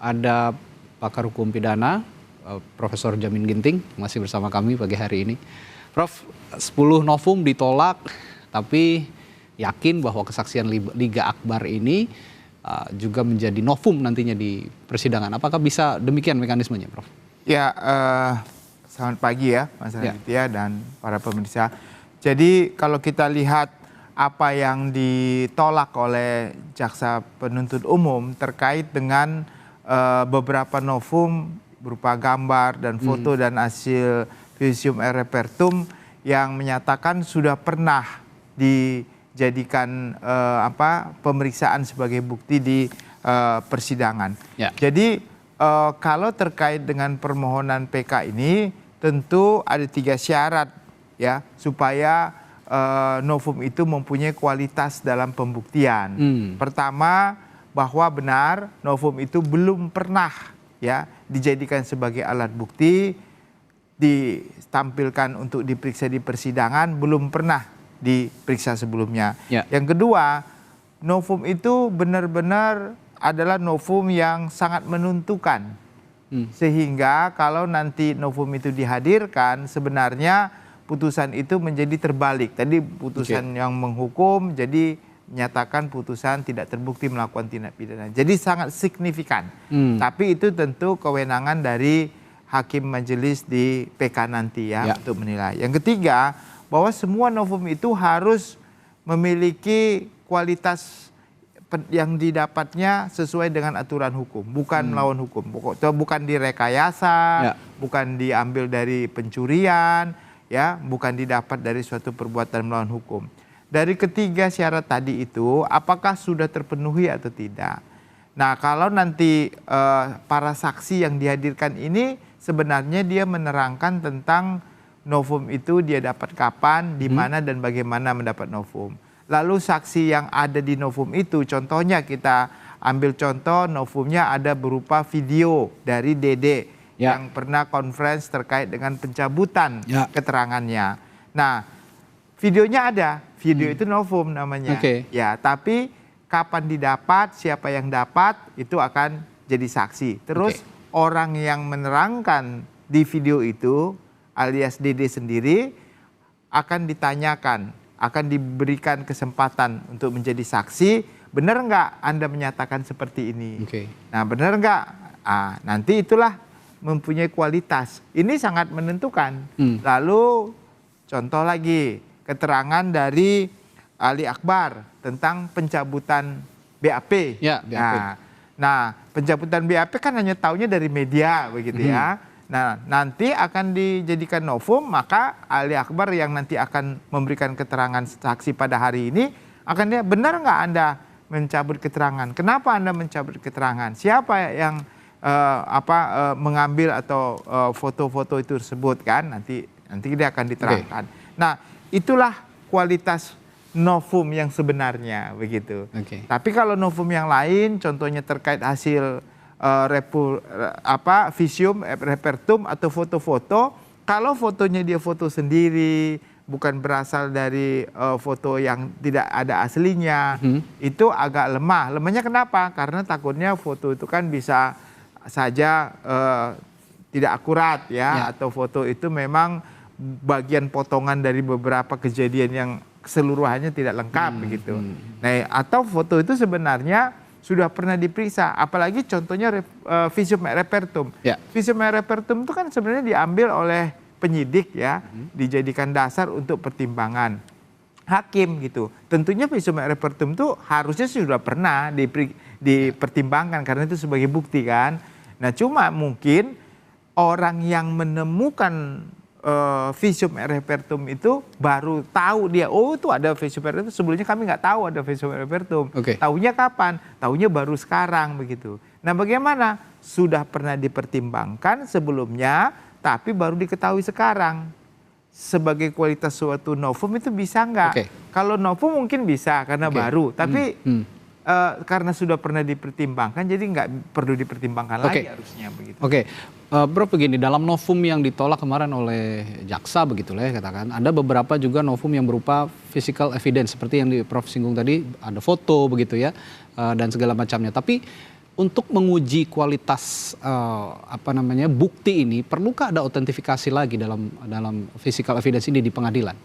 ada pakar hukum pidana, Profesor Jamin Ginting, masih bersama kami pagi hari ini. Prof, 10 novum ditolak, tapi yakin bahwa kesaksian Liga Akbar ini juga menjadi novum nantinya di persidangan. Apakah bisa demikian mekanismenya, Prof? Ya, selamat pagi ya Mas Raditya dan para pemirsa. Jadi kalau kita lihat apa yang ditolak oleh jaksa penuntut umum terkait dengan beberapa novum berupa gambar dan foto dan hasil visum et repertum yang menyatakan sudah pernah dijadikan pemeriksaan sebagai bukti di persidangan. Ya. Jadi kalau terkait dengan permohonan PK ini tentu ada 3 syarat ya supaya novum itu mempunyai kualitas dalam pembuktian. Pertama, bahwa benar novum itu belum pernah ya dijadikan sebagai alat bukti, ditampilkan untuk diperiksa di persidangan, belum pernah diperiksa sebelumnya. Ya. Yang kedua, novum itu benar-benar adalah novum yang sangat menentukan. Sehingga kalau nanti novum itu dihadirkan, sebenarnya putusan itu menjadi terbalik. Tadi putusan yang menghukum jadi menyatakan putusan tidak terbukti melakukan tindak pidana. Jadi sangat signifikan. Tapi itu tentu kewenangan dari hakim majelis di PK nanti ya untuk menilai. Yang ketiga, bahwa semua novum itu harus memiliki kualitas yang didapatnya sesuai dengan aturan hukum, bukan melawan hukum. Bukan direkayasa, bukan diambil dari pencurian, ya, bukan didapat dari suatu perbuatan melawan hukum. Dari ketiga syarat tadi itu, apakah sudah terpenuhi atau tidak? Nah, kalau nanti para saksi yang dihadirkan ini sebenarnya dia menerangkan tentang novum itu dia dapat kapan, di mana dan bagaimana mendapat novum. Lalu saksi yang ada di novum itu, contohnya kita ambil contoh novumnya ada berupa video dari Dede yang pernah conference terkait dengan pencabutan keterangannya. Nah, videonya ada, video itu novum namanya. Ya, tapi kapan didapat, siapa yang dapat, itu akan jadi saksi. Terus orang yang menerangkan di video itu, alias Dede sendiri, akan ditanyakan, akan diberikan kesempatan untuk menjadi saksi. Benar nggak Anda menyatakan seperti ini? Nah, benar nggak? Nanti itulah mempunyai kualitas. Ini sangat menentukan. Lalu contoh lagi, keterangan dari Ali Akbar tentang pencabutan BAP. Nah, pencabutan BAP kan hanya taunya dari media begitu ya. Nah, nanti akan dijadikan novum, maka Ali Akbar yang nanti akan memberikan keterangan saksi pada hari ini akan dia, benar nggak Anda mencabut keterangan? Kenapa Anda mencabut keterangan? Siapa yang mengambil atau foto-foto itu tersebut kan? Nanti dia akan diterangkan. Nah, itulah kualitas novum yang sebenarnya begitu. Tapi kalau novum yang lain, contohnya terkait hasil visum et repertum atau foto-foto, kalau fotonya dia foto sendiri, bukan berasal dari foto yang tidak ada aslinya, itu agak lemah. Lemahnya kenapa? Karena takutnya foto itu kan bisa saja tidak akurat ya, atau foto itu memang bagian potongan dari beberapa kejadian yang keseluruhannya tidak lengkap begitu. Nah, atau foto itu sebenarnya sudah pernah diperiksa, apalagi contohnya visum et repertum. Visum et repertum itu kan sebenarnya diambil oleh penyidik ya, dijadikan dasar untuk pertimbangan hakim gitu. Tentunya visum et repertum itu harusnya sudah pernah dipertimbangkan karena itu sebagai bukti kan. Nah, cuma mungkin orang yang menemukan visum et repertum itu baru tahu dia, oh itu ada visum et repertum, sebelumnya kami nggak tahu ada visum et repertum. Tahunya kapan? Tahunya baru sekarang begitu. Nah, bagaimana? Sudah pernah dipertimbangkan sebelumnya, tapi baru diketahui sekarang. Sebagai kualitas suatu novum itu bisa nggak? Kalau novum mungkin bisa karena baru, tapi karena sudah pernah dipertimbangkan, jadi nggak perlu dipertimbangkan lagi harusnya begitu. Bro, begini, dalam novum yang ditolak kemarin oleh jaksa begitulah ya katakan, ada beberapa juga novum yang berupa physical evidence seperti yang Prof singgung tadi, ada foto begitu ya, dan segala macamnya. Tapi untuk menguji kualitas bukti ini, perlukah ada autentifikasi lagi dalam physical evidence ini di pengadilan?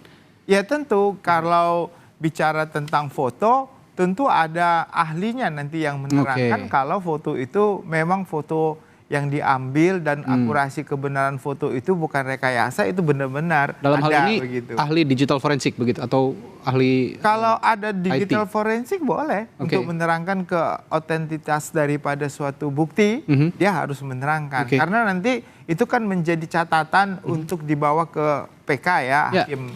Ya tentu, kalau bicara tentang foto, tentu ada ahlinya nanti yang menerangkan kalau foto itu memang foto yang diambil dan akurasi kebenaran foto itu bukan rekayasa, itu benar-benar dalam hal ini begitu. Ahli digital forensik begitu atau ahli kalau ada digital IT? forensik boleh untuk menerangkan ke otentitas daripada suatu bukti, dia harus menerangkan karena nanti itu kan menjadi catatan untuk dibawa ke PK ya hakim.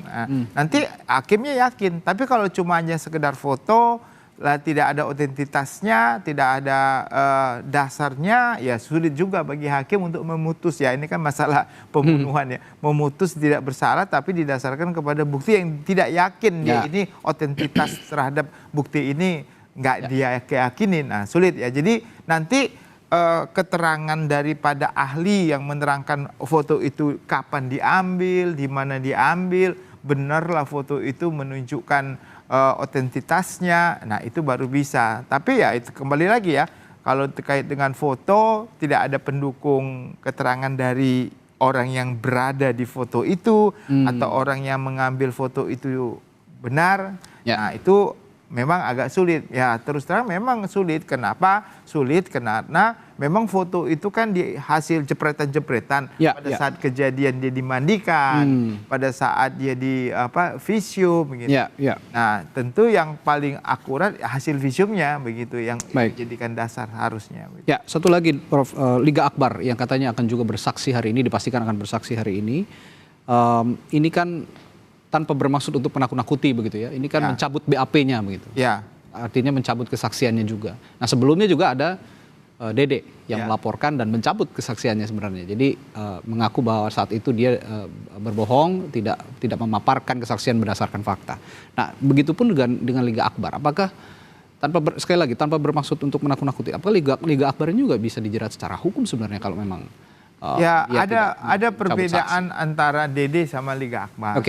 Nanti hakimnya yakin, tapi kalau cuma hanya sekedar foto lah, tidak ada otentitasnya, tidak ada dasarnya, ya sulit juga bagi hakim untuk memutus ya. Ini kan masalah pembunuhan ya, memutus tidak bersalah tapi didasarkan kepada bukti yang tidak yakin dia ini otentitas terhadap bukti ini nggak dia keyakinin. Nah sulit ya. Jadi nanti keterangan daripada ahli yang menerangkan foto itu kapan diambil, di mana diambil, benarlah foto itu menunjukkan otentitasnya, nah itu baru bisa. Tapi ya itu kembali lagi ya, kalau terkait dengan foto tidak ada pendukung keterangan dari orang yang berada di foto itu atau orang yang mengambil foto itu benar, nah itu memang agak sulit ya. Terus terang memang sulit. Kenapa sulit? Karena memang foto itu kan di hasil jepretan-jepretan pada saat kejadian dia dimandikan, pada saat dia di visium begitu. Nah, tentu yang paling akurat hasil visiumnya begitu yang dijadikan dasar harusnya. Begitu. Ya, satu lagi Prof, Liga Akbar yang katanya akan juga bersaksi hari ini, dipastikan akan bersaksi hari ini. Ini kan tanpa bermaksud untuk menakut-nakuti begitu ya. Ini kan mencabut BAP-nya begitu. Artinya mencabut kesaksiannya juga. Nah, sebelumnya juga ada Dede yang melaporkan dan mencabut kesaksiannya sebenarnya. Jadi mengaku bahwa saat itu dia berbohong, tidak memaparkan kesaksian berdasarkan fakta. Nah, begitupun dengan Liga Akbar. Apakah sekali lagi tanpa bermaksud untuk menakut-nakuti, apakah Liga Akbar ini juga bisa dijerat secara hukum sebenarnya kalau memang ada perbedaan antara Dede sama Liga Akbar.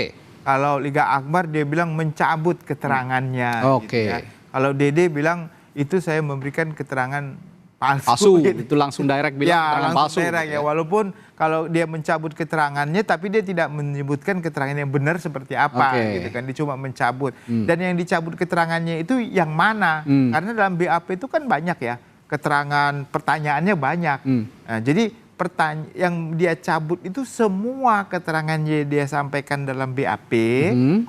Kalau Liga Akbar dia bilang mencabut keterangannya. Gitu ya. Kalau Dede bilang itu saya memberikan keterangan palsu. Gitu. Itu langsung direct bilang keterangan palsu. Direct, ya. Walaupun kalau dia mencabut keterangannya tapi dia tidak menyebutkan keterangan yang benar seperti apa. Gitu kan. Dia cuma mencabut. Dan yang dicabut keterangannya itu yang mana? Karena dalam BAP itu kan banyak ya. Keterangan pertanyaannya banyak. Nah, jadi yang dia cabut itu semua keterangannya dia sampaikan dalam BAP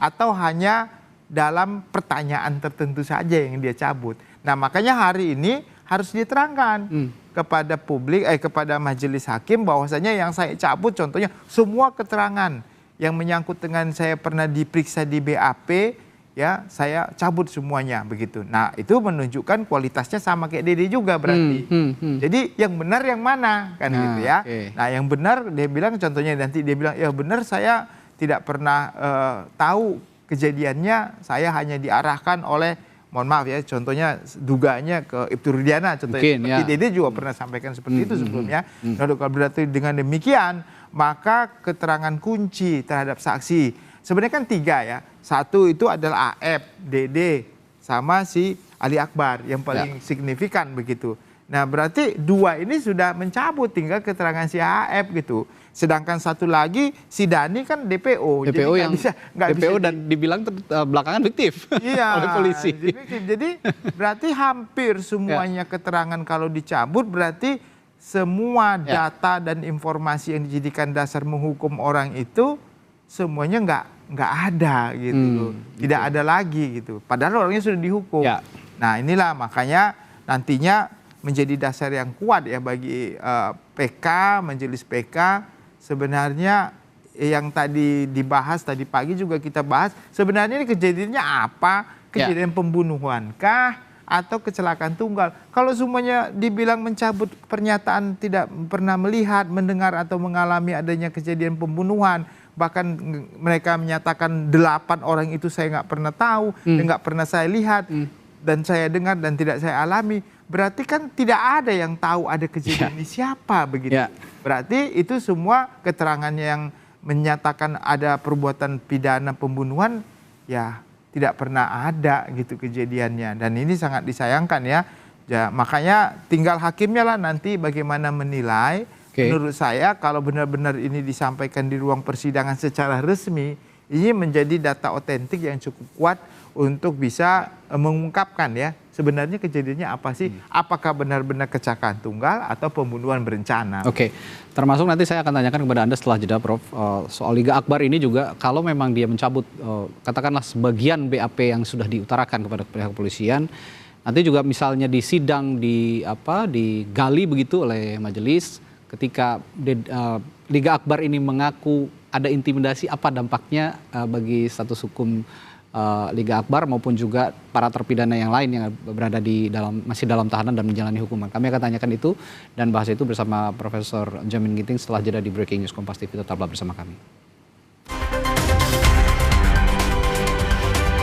atau hanya dalam pertanyaan tertentu saja yang dia cabut. Nah makanya hari ini harus diterangkan kepada publik, kepada majelis hakim bahwasanya yang saya cabut contohnya semua keterangan yang menyangkut dengan saya pernah diperiksa di BAP, ya saya cabut semuanya begitu. Nah itu menunjukkan kualitasnya sama kayak Dede juga berarti. Jadi yang benar yang mana kan gitu ya. Nah yang benar dia bilang contohnya nanti dia bilang ya benar saya tidak pernah tahu kejadiannya, saya hanya diarahkan oleh, mohon maaf ya contohnya duganya ke Ibtu Rudiana contohnya. Seperti Dede juga pernah sampaikan seperti itu sebelumnya. Nah kalau berarti dengan demikian maka keterangan kunci terhadap saksi sebenarnya kan 3 ya. Satu itu adalah AF, Dede, sama si Ali Akbar yang paling signifikan begitu. Nah berarti 2 ini sudah mencabut, tinggal keterangan si AF gitu. Sedangkan satu lagi si Dani kan DPO. DPO jadi yang DPO dan dibilang belakangan fiktif oleh polisi. Jadi berarti hampir semuanya keterangan kalau dicabut berarti semua data dan informasi yang dijadikan dasar menghukum orang itu semuanya nggak ada gitu loh. Tidak ada lagi gitu. Padahal orangnya sudah dihukum. Nah inilah makanya nantinya menjadi dasar yang kuat ya bagi PK, majelis PK. Sebenarnya yang tadi dibahas tadi pagi juga kita bahas. Sebenarnya ini kejadiannya apa? Kejadian pembunuhan kah? Atau kecelakaan tunggal? Kalau semuanya dibilang mencabut pernyataan tidak pernah melihat, mendengar atau mengalami adanya kejadian pembunuhan. Bahkan mereka menyatakan 8 orang itu saya nggak pernah tahu, nggak pernah saya lihat, dan saya dengar dan tidak saya alami. Berarti kan tidak ada yang tahu ada kejadian ini siapa begitu. Berarti itu semua keterangan yang menyatakan ada perbuatan pidana pembunuhan ya tidak pernah ada gitu kejadiannya. Dan ini sangat disayangkan ya. Ya, makanya tinggal hakimnya lah nanti bagaimana menilai. Menurut saya kalau benar-benar ini disampaikan di ruang persidangan secara resmi, ini menjadi data otentik yang cukup kuat untuk bisa mengungkapkan ya sebenarnya kejadiannya apa sih, apakah benar-benar kecelakaan tunggal atau pembunuhan berencana. Oke, termasuk nanti saya akan tanyakan kepada Anda setelah jeda, Prof, soal Liga Akbar ini juga, kalau memang dia mencabut katakanlah sebagian BAP yang sudah diutarakan kepada pihak kepolisian, nanti juga misalnya di sidang digali begitu oleh majelis ketika Liga Akbar ini mengaku ada intimidasi, apa dampaknya bagi status hukum Liga Akbar maupun juga para terpidana yang lain yang berada masih dalam tahanan dan menjalani hukuman. Kami akan tanyakan itu dan bahas itu bersama Profesor Jamin Ginting setelah jeda di Breaking News Kompas TV. Tetaplah bersama kami.